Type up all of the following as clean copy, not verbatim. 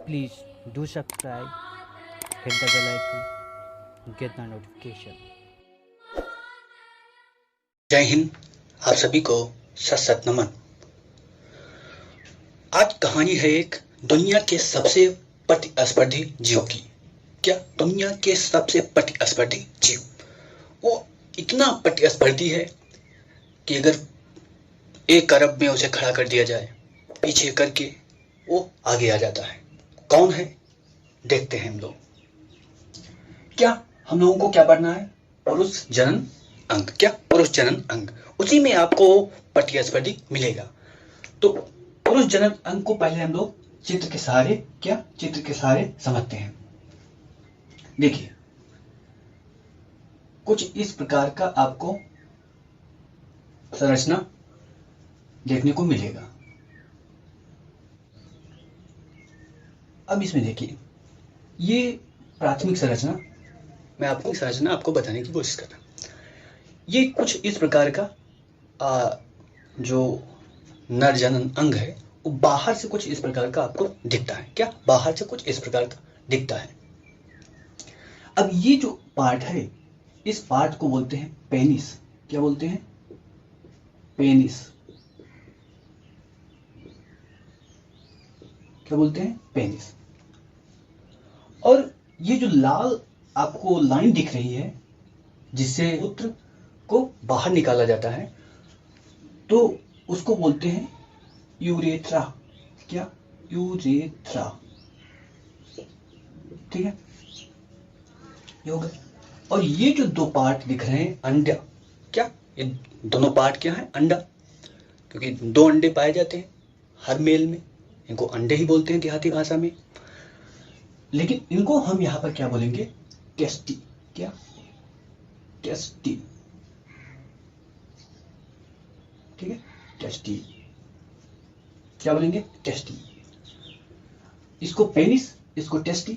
Please do subscribe, hit the bell icon, get the notification. जय हिंद। आप सभी को सत सत नमन। आज कहानी है एक दुनिया के सबसे प्रतिस्पर्धी जीव की। क्या दुनिया के सबसे प्रतिस्पर्धी जीव? वो इतना प्रतिस्पर्धी है कि अगर एक अरब में उसे खड़ा कर दिया जाए पीछे करके वो आगे आ जाता है। कौन है देखते हैं हम लोग। क्या हम लोगों को क्या पढ़ना है? पुरुष जनन अंग। क्या पुरुष जनन अंग? उसी में आपको प्रतिस्पर्धी मिलेगा। तो पुरुष जनन अंग को पहले हम लोग चित्र के सहारे समझते हैं। देखिए, कुछ इस प्रकार का आपको संरचना देखने को मिलेगा। अब इसमें देखिए, ये प्राथमिक संरचना, मैं आपको बताने की कोशिश कर रहा हूं। ये कुछ इस प्रकार का जो नर जनन अंग है वो बाहर से कुछ इस प्रकार का आपको दिखता है। क्या? बाहर से कुछ इस प्रकार का दिखता है। अब ये जो पार्ट है, इस पार्ट को बोलते हैं पेनिस। क्या बोलते हैं? पेनिस। क्या बोलते हैं? पेनिस। और ये जो लाल आपको लाइन दिख रही है जिससे मूत्र को बाहर निकाला जाता है, तो उसको बोलते हैं यूरेथ्रा। क्या? यूरेथ्रा। ठीक है, ये हो गया। और ये जो दो पार्ट दिख रहे हैं, अंडा। क्या? ये दोनों पार्ट क्या है? अंडा। क्योंकि दो अंडे पाए जाते हैं हर मेल में, इनको अंडे ही बोलते हैं देहाती भाषा में। लेकिन इनको हम यहां पर क्या बोलेंगे? टेस्टी। क्या? टेस्टी। ठीक है, टेस्टी। क्या बोलेंगे? टेस्टी। इसको पेनिस, इसको टेस्टी।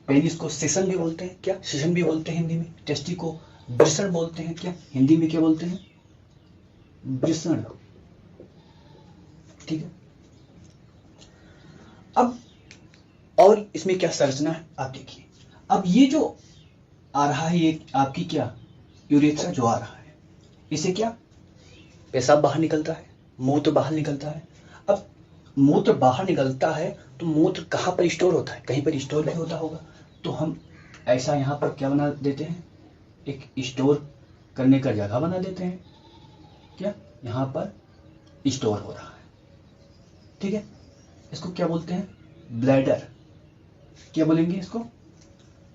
पेनिस को सेशन भी बोलते हैं। क्या? सेशन भी बोलते हैं हिंदी में। टेस्टी को वृषण बोलते हैं। क्या? हिंदी में क्या बोलते हैं? वृषण। ठीक है। अब और इसमें क्या संरचना है आप देखिए। अब ये जो आ रहा है, ये आपकी क्या यूरेथ्रा जो आ रहा है, इसे क्या पेशाब बाहर निकलता है, मूत्र बाहर निकलता है। अब मूत्र बाहर निकलता है तो मूत्र कहाँ पर स्टोर होता है? कहीं पर स्टोर भी होता होगा। तो हम ऐसा यहाँ पर क्या बना देते हैं? एक स्टोर करने का जगह बना देते हैं। क्या? यहाँ पर स्टोर हो रहा है। ठीक है, इसको क्या बोलते हैं? ब्लैडर। क्या बोलेंगे इसको?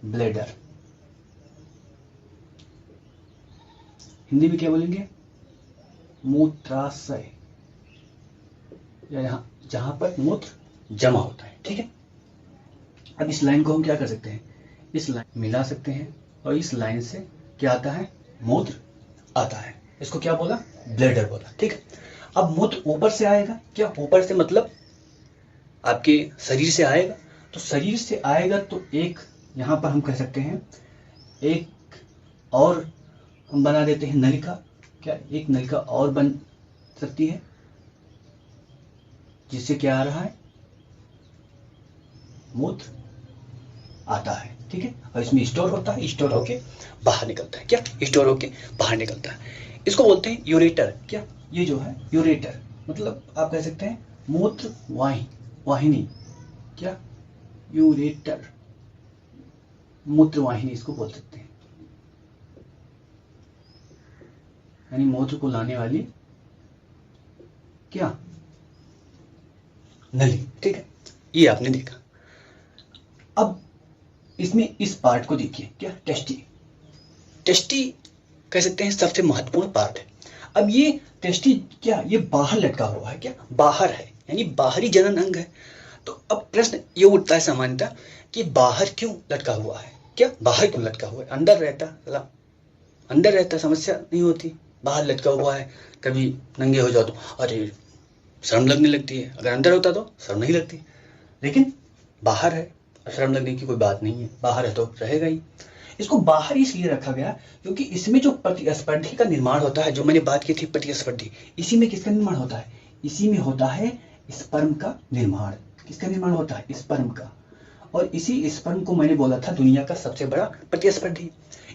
ब्लैडर। हिंदी में क्या बोलेंगे? मूत्राशय, या जहां पर मूत्र जमा होता है। ठीक है। अब इस लाइन को हम क्या कर सकते हैं? इस लाइन मिला सकते हैं और इस लाइन से क्या आता है? मूत्र आता है। इसको क्या बोला? ब्लैडर बोला। ठीक है। अब मूत्र ऊपर से आएगा। क्या? ऊपर से मतलब आपके शरीर से आएगा। तो शरीर से आएगा तो एक यहां पर हम कह सकते हैं एक और हम बना देते हैं नलिका। क्या? एक नलिका और बन सकती है जिससे क्या आ रहा है? मूत्र आता है। ठीक है। और इसमें स्टोर होता है, स्टोर होके बाहर निकलता है। क्या? स्टोर होके बाहर निकलता है। इसको बोलते हैं यूरेटर। क्या? ये जो है यूरेटर, मतलब आप कह सकते हैं मूत्र वाहिनी। क्या? यूरेटर, मूत्र वाहिनी इसको बोल सकते हैं, यानी मूत्र को लाने वाली क्या नली। ठीक है, ये आपने देखा। अब इसमें इस पार्ट को देखिए। क्या? टेस्टी। टेस्टी कह सकते हैं सबसे महत्वपूर्ण पार्ट है। अब ये टेस्टी क्या? ये बाहर लटका हुआ है। क्या? बाहर है, यानी बाहरी जनन अंग है। तो अब प्रश्न ये उठता है सामान्यतः कि बाहर क्यों लटका हुआ है? क्या? बाहर क्यों लटका हुआ है? अंदर रहता समस्या नहीं होती। बाहर लटका हुआ है, कभी नंगे हो जाओ तो अरे शर्म लगने लगती है। अगर अंदर होता तो शर्म नहीं लगती। लेकिन बाहर है, शर्म लगने की कोई बात नहीं है। बाहर है तो रहेगा ही। इसको बाहर इसलिए रखा गया क्योंकि इसमें जो प्रतिस्पर्धी का निर्माण होता है, जो मैंने बात की थी प्रतिस्पर्धी, इसी में किसका निर्माण होता है? इसी में होता है स्पर्म का निर्माण। किसका निर्माण होता है? स्पर्म का। और इसी स्पर्म को मैंने बोला था दुनिया का सबसे बड़ा प्रतिस्पर्धी,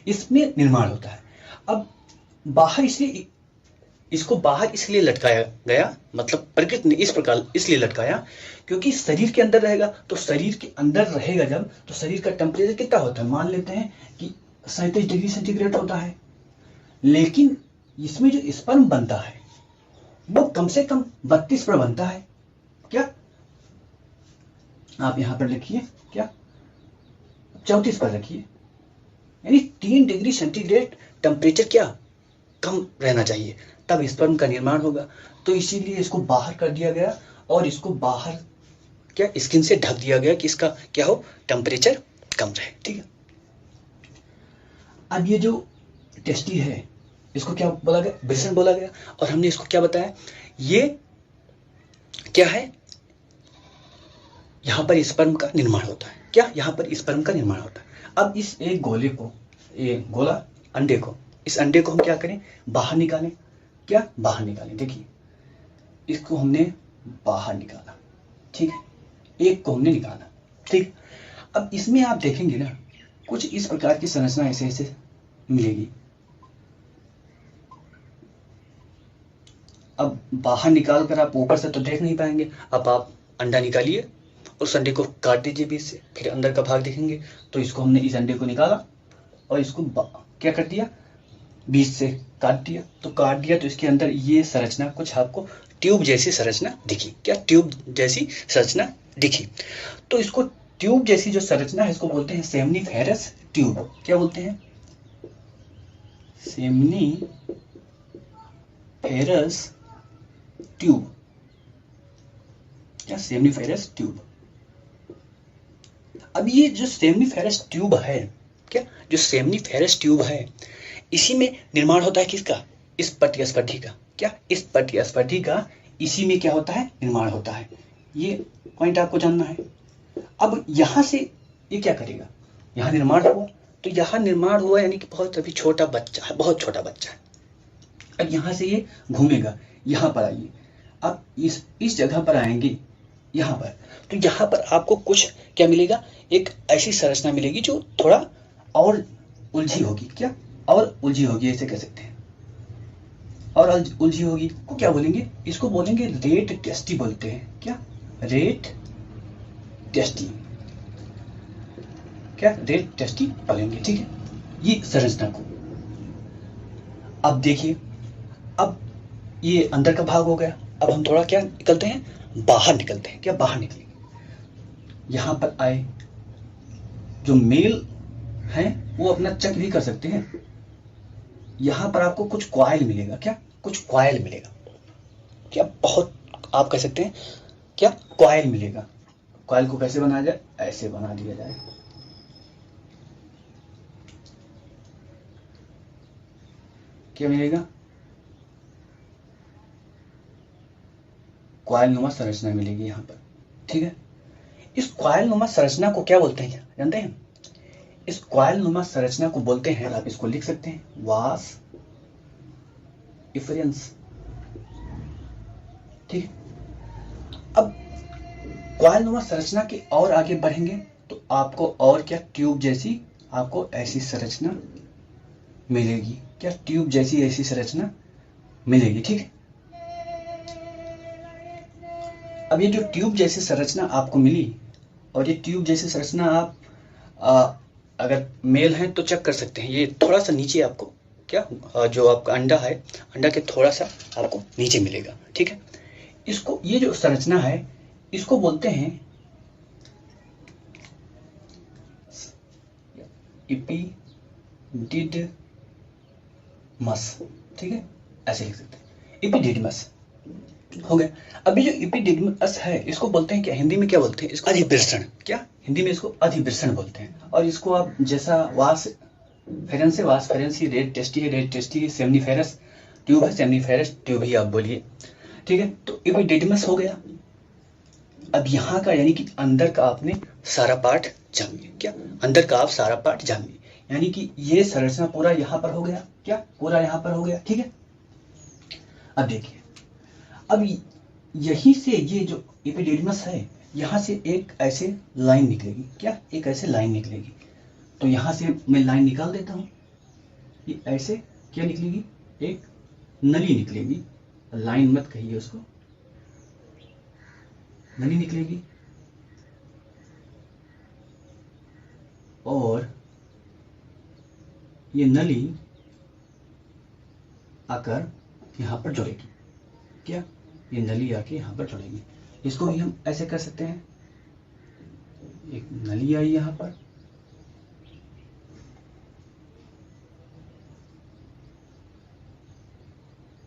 इसमें निर्माण होता है। अब बाहर इसलिए इसको बाहर इसलिए लटकाया गया, मतलब प्रकृति ने इस प्रकार इसलिए लटकाया क्योंकि शरीर के अंदर रहेगा, तो शरीर के अंदर रहेगा जब, तो शरीर का टेम्परेचर कितना होता है? मान लेते हैं कि 37 डिग्री सेंटीग्रेड होता है, लेकिन इसमें जो स्पर्म बनता है वो कम से कम 32 पर बनता है। क्या आप यहां पर लिखिए, क्या 34 पर रखिए, यानी 3 डिग्री सेंटीग्रेड टेम्परेचर क्या कम रहना चाहिए, तब स्पर्म का निर्माण होगा। तो इसीलिए इसको बाहर कर दिया गया और इसको बाहर क्या स्किन से ढक दिया गया कि इसका क्या हो, टेम्परेचर कम रहे। ठीक है। अब ये जो टेस्टी है इसको क्या बोला गया? वृषण बोला गया। और हमने इसको क्या बताया? ये क्या है? यहां पर स्पर्म का निर्माण होता है। क्या? यहां पर स्पर्म का निर्माण होता है। अब इस एक गोले को, ये गोला अंडे को, इस अंडे को हम क्या करें? बाहर निकालें। क्या? बाहर निकालें। देखिए इसको हमने बाहर निकाला, ठीक है, एक को हमने निकाला, ठीक। अब इसमें आप देखेंगे ना कुछ इस प्रकार की संरचना ऐसे ऐसे मिलेगी। अब बाहर निकाल कर आप ऊपर से तो देख नहीं पाएंगे। अब आप अंडा निकालिए और उस अंडे को काट दीजिए बीच से, फिर अंदर का भाग देखेंगे तो इसको हमने इस अंडे को निकाला और इसको क्या कर दिया? बीच से काट दिया। तो काट दिया तो इसके अंदर ये संरचना कुछ आपको ट्यूब जैसी संरचना दिखी। क्या? ट्यूब जैसी संरचना दिखी। तो इसको ट्यूब जैसी जो संरचना है इसको बोलते हैं सेमनीफेरस ट्यूब। क्या बोलते हैं? Seminiferous tube. क्या? Seminiferous tube. अब ये जो सेमनीफेरस ट्यूब है, क्या जो सेमनीफेरस ट्यूब है, इसी में निर्माण होता है किसका? इस प्रतिस्पर्धी का। क्या? इस प्रतिस्पर्धी का इसी में क्या होता है? निर्माण होता है। ये पॉइंट आपको जानना है। अब यहां से ये क्या करेगा? यहां निर्माण हुआ, तो यहां निर्माण हुआ यानी कि बहुत अभी छोटा बच्चा है, बहुत छोटा बच्चा है। अब यहां से ये घूमेगा, यहां पर आइए। अब इस जगह पर आएंगे, यहां पर, तो यहां पर आपको कुछ क्या मिलेगा? एक ऐसी संरचना मिलेगी जो थोड़ा और उलझी होगी। क्या? और उलझी होगी, ऐसे कह सकते हैं। और उलझी होगी को क्या बोलेंगे? इसको बोलेंगे रेट टेस्टी बोलते हैं। क्या? Rate tasty. क्या? रेट टेस्टी बोलेंगे, ठीक है, ये संरचना को। अब देखिए, अब ये अंदर का भाग हो गया। अब हम थोड़ा क्या निकलते हैं? बाहर निकलते हैं। क्या? बाहर निकलेंगे, यहां पर आए। जो मेल हैं वो अपना चेक भी कर सकते हैं। यहां पर आपको कुछ कॉइल मिलेगा। क्या? कुछ कॉइल मिलेगा। क्या? बहुत आप कह सकते हैं क्या? कॉइल मिलेगा। कॉइल को कैसे बनाया जाए? ऐसे बना दिया जाए। क्या मिलेगा? कॉइल नुमा संरचना मिलेगी यहां पर, ठीक है। इस कॉइल नुमा संरचना को क्या बोलते हैं जानते हैं? इस कॉइल नुमा संरचना को बोलते हैं, आप इसको लिख सकते हैं, वास इफरेंस, ठीक है। अब कॉइल नुमा संरचना के और आगे बढ़ेंगे तो आपको और क्या? ट्यूब जैसी आपको ऐसी संरचना मिलेगी। क्या? ट्यूब जैसी ऐसी संरचना मिलेगी, ठीक है। अब ये जो ट्यूब जैसी संरचना आपको मिली, और ये ट्यूब जैसी संरचना आप अगर मेल हैं तो चेक कर सकते हैं। ये थोड़ा सा नीचे आपको क्या जो आपका अंडा है, अंडा के थोड़ा सा आपको नीचे मिलेगा, ठीक है। इसको, ये जो संरचना है इसको बोलते हैं एपिडिडमस, ठीक है, ऐसे लिख सकते हैं, एपिडिडमस हो गया। अभी जो एपिडिडमस है इसको बोलते हैं क्या? हिंदी में क्या बोलते हैं इसको? अधिवृषण। क्या? हिंदी में इसको अधिवृषण बोलते हैं। और इसको आप जैसा वास फेरेंस है, वास फेरेंस ही, रेड टेस्टी है, रेड टेस्टी ही, सेमनीफेरस ट्यूब है, सेमनीफेरस ट्यूब ही आप बोलिए, ठीक है। तो एपिडिडमस हो गया। अब यहाँ का यानी कि अंदर का आपने सारा पार्ट जान लिया। क्या? अंदर का आप सारा पार्ट जान लिया, यानी कि ये संरचना पूरा यहाँ पर हो गया। क्या? पूरा यहाँ पर हो गया, ठीक है। अब देखिए, अब यहीं से ये जो एपिडिडमस है यहाँ से एक ऐसे लाइन निकलेगी, क्या एक ऐसे लाइन निकलेगी। तो यहाँ से मैं लाइन निकाल देता हूँ, ये ऐसे क्या निकलेगी, एक नली निकलेगी, लाइन मत कहिए उसको, नली निकलेगी। और ये नली आकर यहाँ पर जुड़ेगी, क्या ये नली आके यहाँ पर जुड़ेगी। इसको भी हम ऐसे कर सकते हैं, एक नली आई यहाँ पर,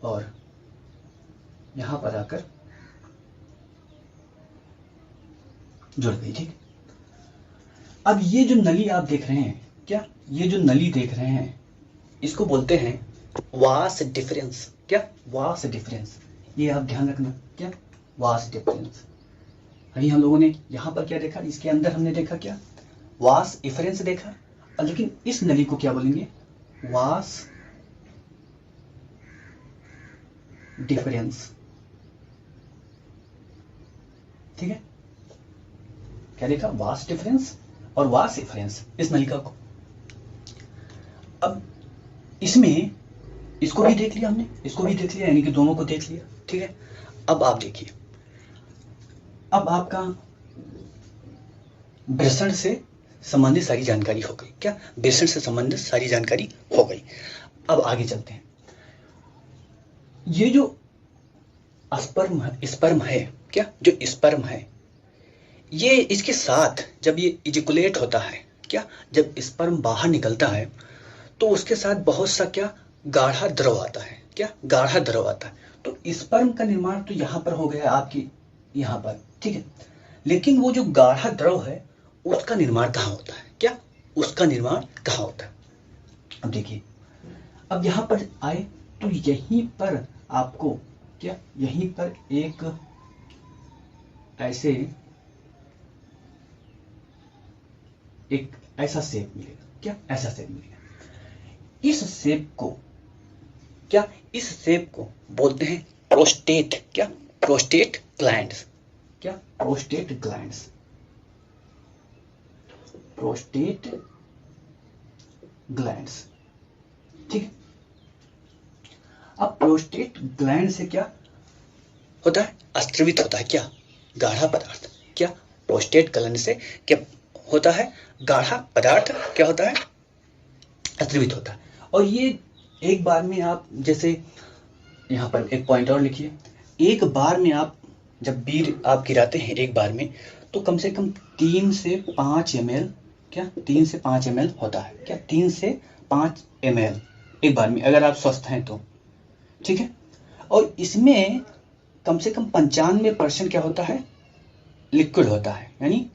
और यहाँ पर आकर जुड़ गई, ठीक। अब ये जो नली आप देख रहे हैं, क्या ये जो नली देख रहे हैं, इसको बोलते हैं वास डिफरेंस, क्या वास डिफरेंस। ये आप ध्यान रखना, क्या वास डिफरेंस। अभी हम लोगों ने यहाँ पर क्या देखा, इसके अंदर हमने देखा क्या, वास डिफरेंस देखा। और लेकिन इस नली को क्या बोलेंगे, वास डिफरेंस, ठीक है। क्या देखा, वास डिफरेंस और वास डिफरेंस, इस नलिका को। अब इसमें इसको भी देख लिया हमने, इसको भी देख लिया, यानी कि दोनों को देख लिया, ठीक है। अब आप देखिए, अब आपका बेसन से संबंधित सारी जानकारी हो गई, क्या बेसन से संबंधित सारी जानकारी हो गई। अब आगे चलते हैं। ये जो स्पर्म है, क्या जो स्पर्म है, ये इसके साथ जब ये इजिकुलेट होता है, क्या जब स्पर्म बाहर निकलता है तो उसके साथ बहुत सा क्या गाढ़ा द्रव आता है, क्या गाढ़ा द्रव आता है। तो स्पर्म का निर्माण तो यहाँ पर हो गया आपकी यहाँ पर, ठीक है। लेकिन वो जो गाढ़ा द्रव है उसका निर्माण कहाँ होता है, क्या उसका निर्माण कहाँ होता है। अब देखिए, अब यहाँ पर आए तो यहीं पर आपको क्या, यहीं पर एक ऐसे एक ऐसा शेप मिलेगा, क्या ऐसा शेप मिलेगा। इस शेप को क्या, इस शेप को बोलते हैं प्रोस्टेट, क्या प्रोस्टेट ग्लैंड्स, क्या प्रोस्टेट ग्लैंड्स, प्रोस्टेट ग्लैंड्स, ठीक। अब प्रोस्टेट ग्लैंड से क्या होता है, स्रावित होता है, क्या गाढ़ा पदार्थ, क्या प्रोस्टेट ग्लैंड से क्या होता है, गाढ़ा पदार्थ क्या होता है, स्रावित होता है। और ये एक बार में आप, जैसे यहाँ पर एक पॉइंट और लिखिए, एक बार में आप जब बीर आप गिराते हैं एक बार में, तो कम से कम 3 से 5 ml, क्या 3 से 5 ml होता है, क्या 3 से 5 ml एक बार में, अगर आप स्वस्थ हैं तो, ठीक है। और इसमें कम से कम 95% क्या होता है, लिक्विड होता है, यानी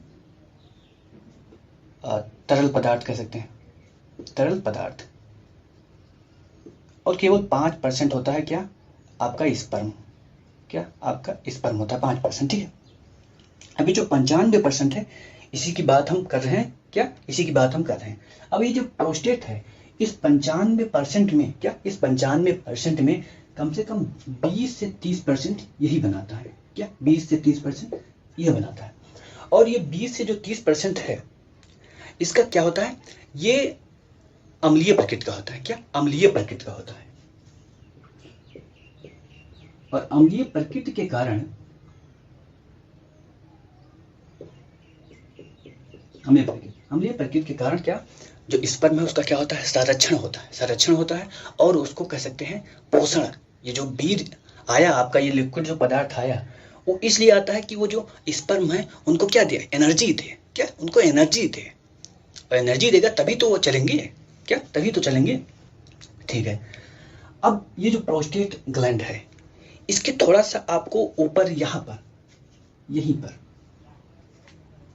तरल पदार्थ कह सकते हैं, तरल पदार्थ। और केवल 5% होता है क्या आपका स्पर्म, क्या आपका स्पर्म होता है 5%, ठीक है। अभी जो 95% है, इसी की बात हम कर रहे हैं, क्या इसी की बात हम कर रहे हैं। अब ये जो प्रोस्टेट है, इस 95% में, क्या इस 95% में कम से कम 20 से 30% यही बनाता है, क्या 20 से 30% यह बनाता है। और ये 20 से जो 30% है, इसका क्या होता है, ये अम्लीय प्रकृति का होता है, क्या अम्लीय प्रकृति का होता है। और अम्लीय प्रकृति के कारण अम्लीय प्रकृति के कारण क्या, जो स्पर्म है उसका क्या होता है, संरक्षण होता है, संरक्षण होता है। और उसको कह सकते हैं पोषण। ये जो बीज आया आपका, ये लिक्विड जो पदार्थ आया, वो इसलिए आता है कि वो जो स्पर्म है उनको क्या दे, एनर्जी दे, क्या उनको एनर्जी दे। और एनर्जी देगा तभी तो वो चलेंगे, क्या तभी तो चलेंगे, ठीक है। अब ये जो प्रोस्टेट ग्लैंड है, इसके थोड़ा सा आपको ऊपर यहाँ पर, यहीं पर,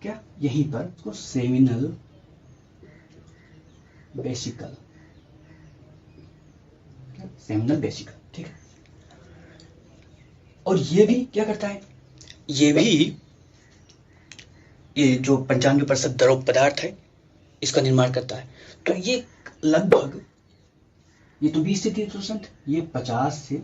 क्या यहीं पर उसको सेमिनल वेसिकल, सेमिनल वेसिकल, ठीक है। और ये भी क्या करता है, ये भी ये जो 95% द्रव पदार्थ है इसका निर्माण करता है। तो ये लगभग, ये तो 20 से 30%, ये 50 से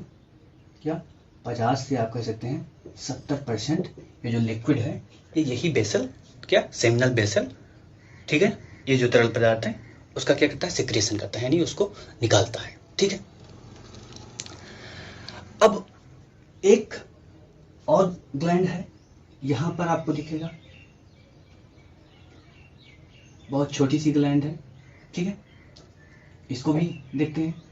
क्या 50 से आप कह सकते हैं 70% ये जो लिक्विड है ये यही बेसल क्या सेमिनल बेसल, ठीक है, ये जो तरल पदार्थ है उसका क्या करता है, सिक्रेशन करता है, यानी उसको निकालता है, ठीक है। अब एक और ग्लैंड है, यहां पर आपको दिखेगा, बहुत छोटी सी ग्लैंड है, ठीक है, इसको भी देखते हैं।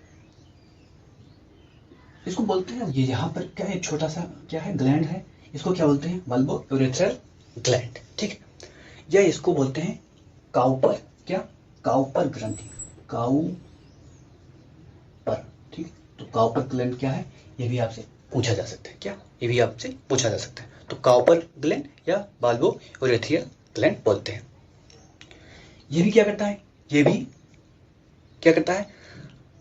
इसको बोलते हैं, ये यहाँ पर क्या है, छोटा सा क्या है ग्लैंड है, इसको क्या बोलते हैं, बल्बो यूरेथ्रल ग्लैंड, ठीक है, या इसको बोलते हैं काउपर, क्या, काउपर ग्रंथि, काउपर, ठीक है। तो काउपर ग्लैंड क्या है, ये भी आपसे पूछा जा सकता है, क्या, ये भी आपसे पूछा जा सकता है। तो काउपर ग्लैंड या बाल्बो यूरेथ्रल ग्लैंड बोलते हैं। ये भी क्या करता है, ये भी क्या करता है,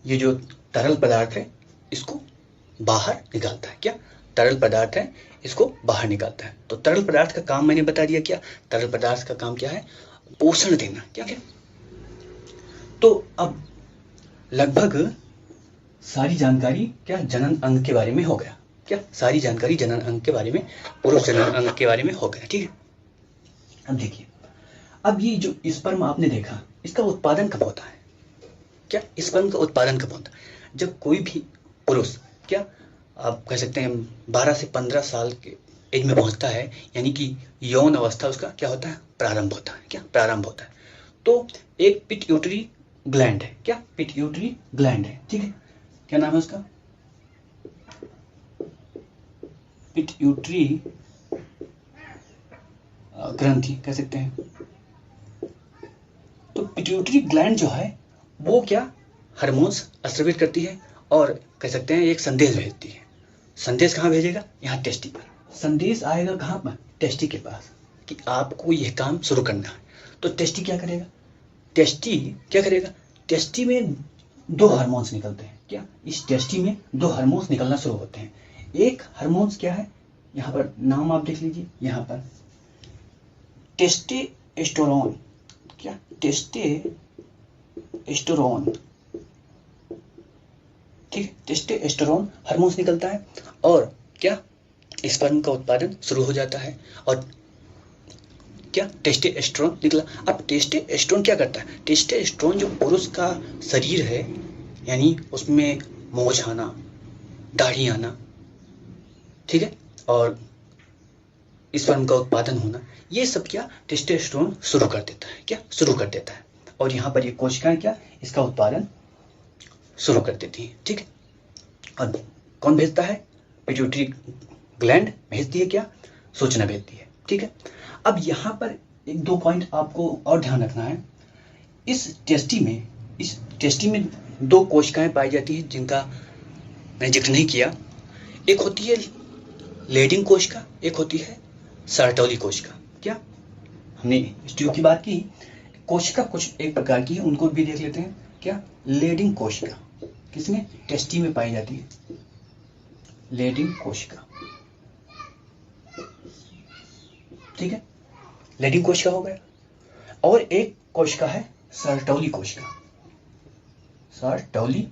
ये जो तरल पदार्थ है इसको बाहर निकालता है, क्या, तरल पदार्थ है इसको बाहर निकालता है। तो तरल पदार्थ का काम मैंने बता दिया, क्या, तरल पदार्थ का काम क्या है, पोषण देना, क्या क्या। तो अब लगभग सारी जानकारी क्या जनन अंग के बारे में हो गया, क्या, सारी जानकारी जनन अंग के बारे में, पुरुष जनन अंग के बारे में हो गया, ठीक है। अब देखिए, अब ये जो स्पर्म आपने देखा, इसका उत्पादन कब होता है, क्या, स्पर्म का उत्पादन कब होता है, जब कोई भी पुरुष, क्या, आप कह सकते हैं 12 से 15 साल के एज में पहुंचता है, यानी कि यौन अवस्था उसका क्या होता है, प्रारंभ होता है, क्या, प्रारंभ होता है। तो एक पिट्यूटरी ग्लैंड है, क्या, पिट्यूटरी ग्लैंड है, ठीक है, क्या नाम है उसका, पिट्यूटरी ग्रंथि कह सकते हैं। तो पिट्यूटरी ग्लैंड जो है वो क्या, हार्मोन्स स्रावित करती है और कह सकते हैं एक संदेश भेजती है। संदेश कहाँ भेजेगा, यहाँ टेस्टी पर। संदेश आएगा कहाँ पर, टेस्टी के पास, कि आपको यह काम शुरू करना है। तो टेस्टी क्या करेगा, टेस्टी क्या करेगा, टेस्टी में दो हार्मोन्स निकलते हैं, क्या, इस टेस्टी में दो हार्मोन्स निकलना शुरू होते हैं। एक हार्मोन्स क्या है, यहाँ पर नाम आप देख लीजिए, यहाँ पर टेस्टोस्टेरोन, क्या, टेस्टोस्टेरोन, ठीक है, टेस्टोस्टेरोन हार्मोन्स निकलता है और क्या, स्पर्म का उत्पादन शुरू हो जाता है और क्या, टेस्टोस्टेरोन निकला। अब टेस्टोस्टेरोन क्या करता है, टेस्टोस्टेरोन जो पुरुष का शरीर है, यानी उसमें मोच आना, दाढ़ी आना, ठीक है, और स्पर्म का उत्पादन होना, ये सब क्या, टेस्टोस्टेरोन शुरू कर देता है, क्या, शुरू कर देता है। और यहाँ पर ये कोशिकाएं क्या, इसका उत्पादन शुरू कर देती है, ठीक है। और कौन भेजता है, पिट्यूटरी ग्लैंड भेजती है, क्या, सूचना भेजती है, ठीक है। अब यहाँ पर एक दो पॉइंट आपको और ध्यान रखना है। इस टेस्टी में दो कोशिकाएं पाई जाती हैं जिनका मैंने जिक्र नहीं किया। एक होती है लेडिंग कोशिका, एक होती है सार्टोली कोशिका, क्या, हमने स्ट्यू की बात की, कोशिका कुछ एक प्रकार की है, उनको भी देख लेते हैं। क्या, लेडिंग कोशिका किसमें, टेस्टी में पाई जाती है, लेडिंग कोशिका, ठीक है, लेडिंग कोशिका हो गया। और एक कोशिका है सार्टोली कोशिका, सार्टोली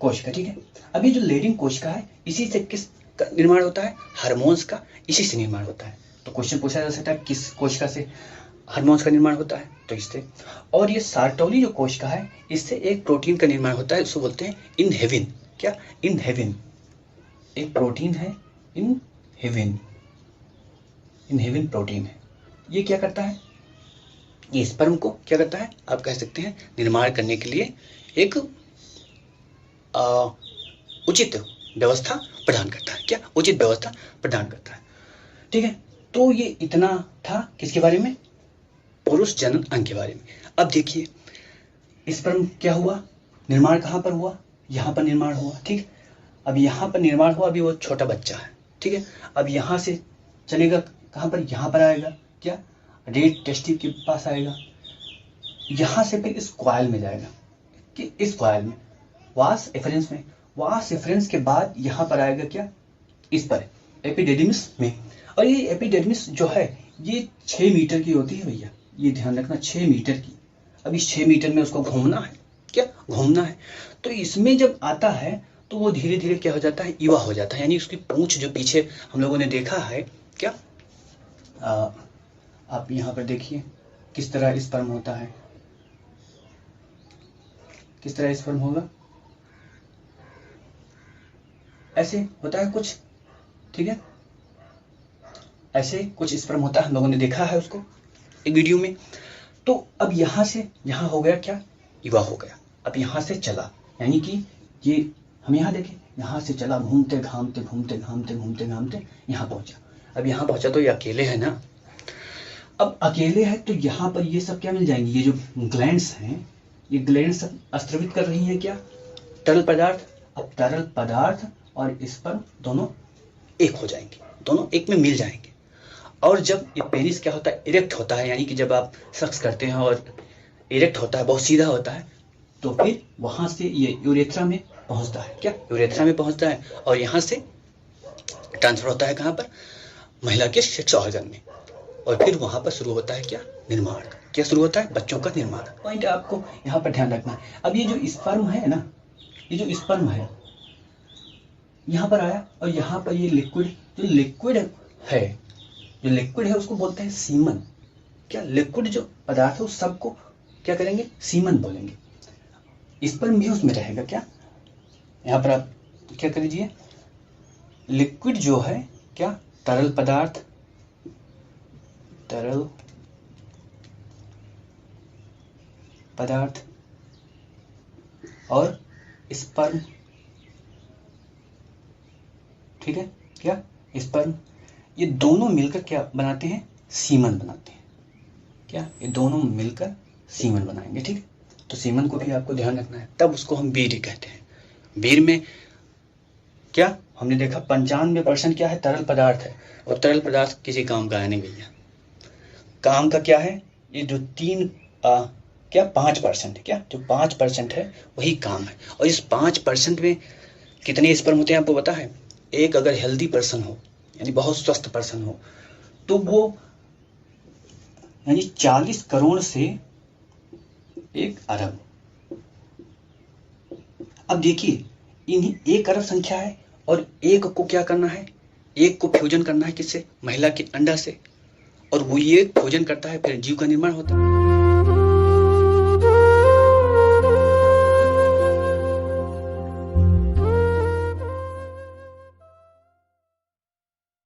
कोशिका, ठीक है। अब ये जो लेडिंग कोशिका है, इसी से किस का निर्माण होता है, हार्मोन्स का, इसी से निर्माण होता है। तो क्वेश्चन पूछा जा सकता है किस कोशिका से हार्मोन्स का निर्माण होता है, तो इससे। और ये सार्टोली जो कोशिका है, इससे एक प्रोटीन का निर्माण होता है, उसको बोलते हैं इनहेबिन, क्या, इनहेबिन, एक प्रोटीन है इनहेबिन, इनहेबिन प्रोटीन है। ये क्या करता है, ये स्पर्म को क्या करता है, आप कह सकते हैं निर्माण करने के लिए एक उचित व्यवस्था प्रदान करता है, क्या, उचित व्यवस्था प्रदान करता है, ठीक है। तो ये इतना था किसके बारे में, पुरुष जनन अंग के बारे में। अब देखिए स्पर्म क्या हुआ, निर्माण कहाँ पर हुआ, यहाँ पर निर्माण हुआ, ठीक। अब यहाँ पर निर्माण हुआ, अभी वो छोटा बच्चा है, ठीक है। अब यहाँ से चलेगा कहाँ पर, यहाँ पर आएगा, क्या, रेड टेस्टी के पास आएगा, यहाँ से फिर इस कॉइल में जाएगा, कि इस कॉइल में वास एफरेंस में, वास एफरेंस के बाद यहाँ पर आएगा, क्या, इस पर एपिडेडिमिस में। और ये एपिडेडिमिस जो है ये 6 मीटर की होती है भैया, ये ध्यान रखना, 6 मीटर की। अब इस 6 मीटर में उसको घूमना है, क्या, घूमना है। तो इसमें जब आता है तो वो धीरे धीरे क्या हो जाता है, युवा हो जाता है। यानी उसकी पूंछ जो पीछे हम लोगों ने देखा है क्या, आप यहाँ पर देखिए किस तरह स्पर्म होता है, किस तरह स्पर्म होगा, ऐसे होता है कुछ, ठीक है, ऐसे कुछ स्पर्म होता है, हम लोगों ने देखा है उसको एक वीडियो में। तो अब यहाँ से यहाँ हो गया क्या, युवा हो गया। अब यहाँ से चला, यानी कि ये हम यहाँ देखें, यहाँ से चला, घूमते घामते घूमते घामते घूमते घामते यहाँ पहुंचा। अब यहाँ पहुंचा तो ये अकेले है ना, अब अकेले है तो यहाँ पर ये सब क्या मिल जाएंगे, ये जो ग्लैंड्स हैं, ये ग्लैंड्स स्रावित कर रही हैं क्या, तरल पदार्थ। अब तरल पदार्थ और स्पर्म दोनों एक हो जाएंगे, दोनों एक में मिल जाएंगे। और जब ये पेनिस क्या होता है, इरेक्ट होता है, यानी कि जब आप सेक्स करते हैं और इरेक्ट होता है, बहुत सीधा होता है, तो फिर वहां से ये यूरेथ्रा में पहुंचता है, क्या यूरेथ्रा में पहुंचता है, और यहाँ से ट्रांसफर होता है कहाँ पर, महिला के सेक्स ऑर्गन में, और फिर वहां पर शुरू होता है क्या, निर्माण। क्या शुरू होता है, बच्चों का निर्माण। पॉइंट आपको यहाँ पर ध्यान रखना है। अब ये जो स्पर्म है ना, ये जो स्पर्म है यहाँ पर आया, और यहाँ पर ये लिक्विड, जो लिक्विड है, जो लिक्विड है उसको बोलते हैं सीमन। क्या लिक्विड जो पदार्थ है उस सबको क्या करेंगे, सीमन बोलेंगे। स्पर्म भी उसमें रहेगा क्या, यहाँ पर आप क्या कर लीजिए, लिक्विड जो है क्या, तरल पदार्थ, तरल पदार्थ और स्पर्म, ठीक है, क्या स्पर्म, ये दोनों मिलकर क्या बनाते हैं, सीमन बनाते हैं। क्या ये दोनों मिलकर सीमन बनाएंगे, ठीक है। तो सीमन को भी आपको ध्यान रखना है, तब उसको हम वीर्य कहते हैं। वीर्य में क्या हमने देखा 95% क्या है, तरल पदार्थ है, और तरल पदार्थ किसी काम का है नहीं भैया। काम का क्या है, ये जो 5% है, क्या जो 5% है वही काम है। और इस 5% में कितने स्पर्म होते हैं आपको पता है। एक अगर हेल्दी पर्सन हो, यानी बहुत स्वस्थ पर्सन हो, तो वो यानी 40 करोड़ से 1 अरब। अब देखिए इन्हीं 1 अरब संख्या है, और एक को क्या करना है, एक को फ्यूजन करना है किससे, महिला के अंडा से, और वो ये फ्यूजन करता है, फिर जीव का निर्माण होता है।